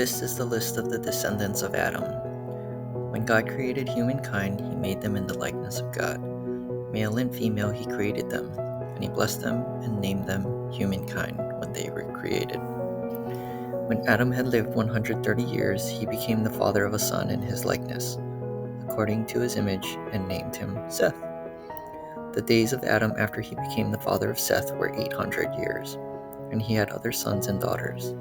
This is the list of the descendants of Adam. When God created humankind, he made them in the likeness of God. Male and female, he created them, and he blessed them and named them humankind when they were created. When Adam had lived 130 years, he became the father of a son in his likeness, according to his image, and named him Seth. The days of Adam after he became the father of Seth were 800 years, and he had other sons and daughters.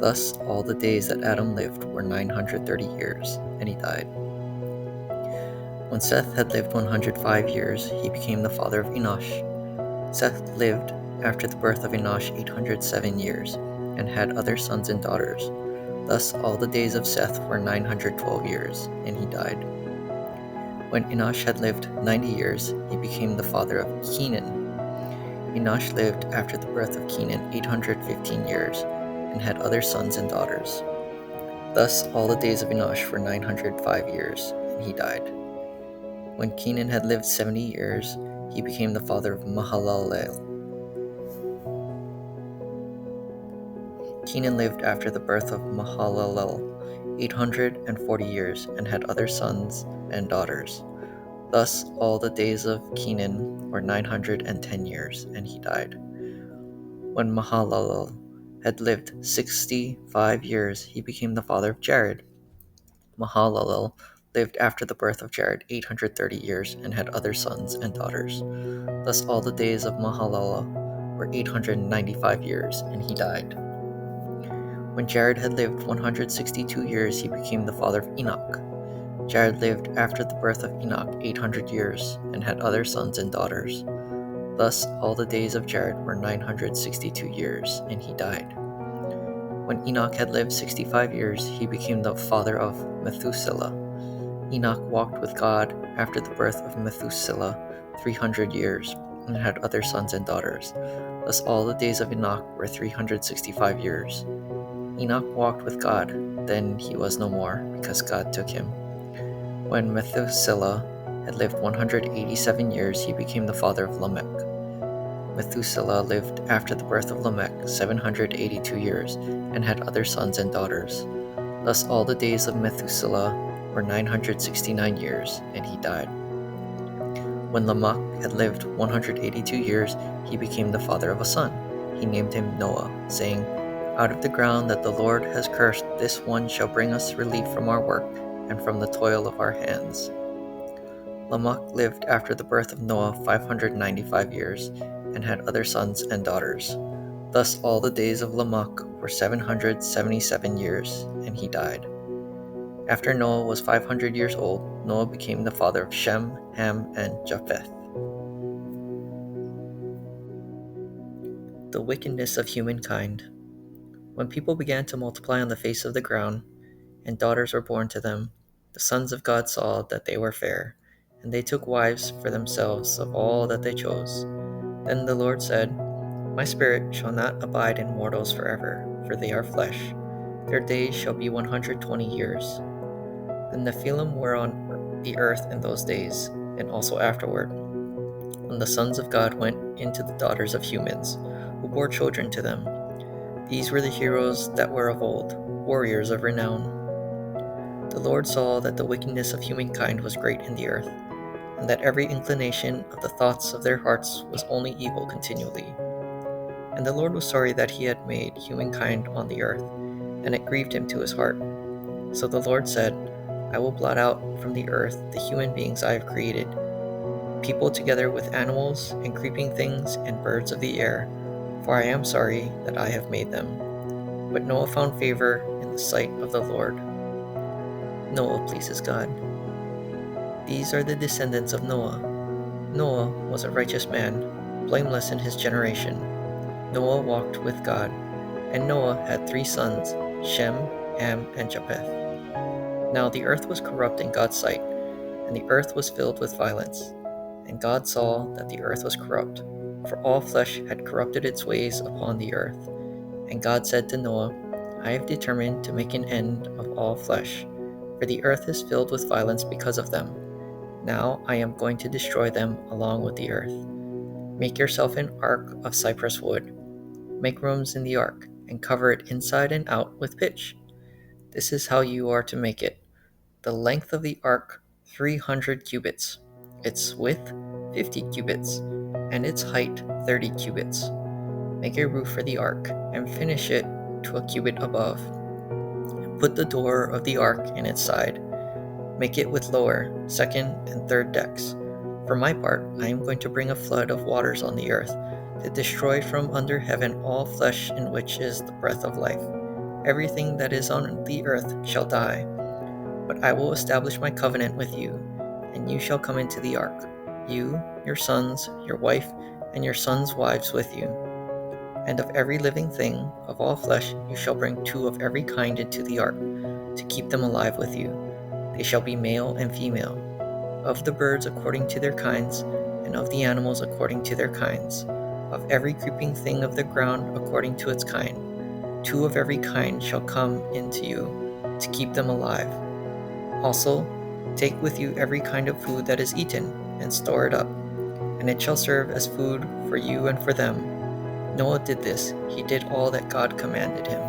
Thus, all the days that Adam lived were 930 years, and he died. When Seth had lived 105 years, he became the father of Enosh. Seth lived after the birth of Enosh 807 years, and had other sons and daughters. Thus, all the days of Seth were 912 years, and he died. When Enosh had lived 90 years, he became the father of Kenan. Enosh lived after the birth of Kenan 815 years, and had other sons and daughters. Thus, all the days of Enosh were 905 years, and he died. When Kenan had lived 70 years, he became the father of Mahalalel. Kenan lived after the birth of Mahalalel 840 years, and had other sons and daughters. Thus, all the days of Kenan were 910 years, and he died. When Mahalalel had lived 65 years, he became the father of Jared. Mahalalel lived after the birth of Jared 830 years, and had other sons and daughters. Thus all the days of Mahalalel were 895 years, and he died. When Jared had lived 162 years, he became the father of Enoch. Jared lived after the birth of Enoch 800 years, and had other sons and daughters. Thus all the days of Jared were 962 years, and he died. When Enoch had lived 65 years, he became the father of Methuselah. Enoch walked with God after the birth of Methuselah 300 years, and had other sons and daughters. Thus all the days of Enoch were 365 years. Enoch walked with God, then he was no more, because God took him. When Methuselah had lived 187 years, he became the father of Lamech. Methuselah lived after the birth of Lamech 782 years, and had other sons and daughters. Thus all the days of Methuselah were 969 years, and he died. When Lamech had lived 182 years, he became the father of a son. He named him Noah, saying, "Out of the ground that the Lord has cursed, this one shall bring us relief from our work and from the toil of our hands." Lamech lived after the birth of Noah 595 years, and had other sons and daughters. Thus all the days of Lamech were 777 years, and he died. After Noah was 500 years old, Noah became the father of Shem, Ham, and Japheth. The wickedness of humankind. When people began to multiply on the face of the ground, and daughters were born to them, the sons of God saw that they were fair, and they took wives for themselves of all that they chose. Then the Lord said, "My spirit shall not abide in mortals forever, for they are flesh. Their days shall be 120 years. The Nephilim were on the earth in those days, and also afterward, when the sons of God went into the daughters of humans, who bore children to them. These were the heroes that were of old, warriors of renown. The Lord saw that the wickedness of humankind was great in the earth, and that every inclination of the thoughts of their hearts was only evil continually. And the Lord was sorry that he had made humankind on the earth, and it grieved him to his heart. So the Lord said, I will blot out from the earth the human beings I have created, people together with animals and creeping things and birds of the air, for I am sorry that I have made them. But Noah found favor in the sight of the Lord. Noah pleases God. These are the descendants of Noah. Noah was a righteous man, blameless in his generation. Noah walked with God, and Noah had 3 sons, Shem, Ham, and Japheth. Now the earth was corrupt in God's sight, and the earth was filled with violence. And God saw that the earth was corrupt, for all flesh had corrupted its ways upon the earth. And God said to Noah, I have determined to make an end of all flesh, for the earth is filled with violence because of them. Now I am going to destroy them along with the earth. Make yourself an ark of cypress wood. Make rooms in the ark, and cover it inside and out with pitch. This is how you are to make it. The length of the ark 300 cubits, its width 50 cubits, and its height 30 cubits. Make a roof for the ark, and finish it to a cubit above. Put the door of the ark in its side. Make it with lower, second, and third decks. For my part, I am going to bring a flood of waters on the earth, to destroy from under heaven all flesh in which is the breath of life. Everything that is on the earth shall die. But I will establish my covenant with you, and you shall come into the ark, you, your sons, your wife, and your sons' wives with you. And of every living thing, of all flesh, you shall bring 2 of every kind into the ark, to keep them alive with you. They shall be male and female, of the birds according to their kinds, and of the animals according to their kinds, of every creeping thing of the ground according to its kind. 2 of every kind shall come into you, to keep them alive. Also, take with you every kind of food that is eaten, and store it up, and it shall serve as food for you and for them. Noah did this, he did all that God commanded him.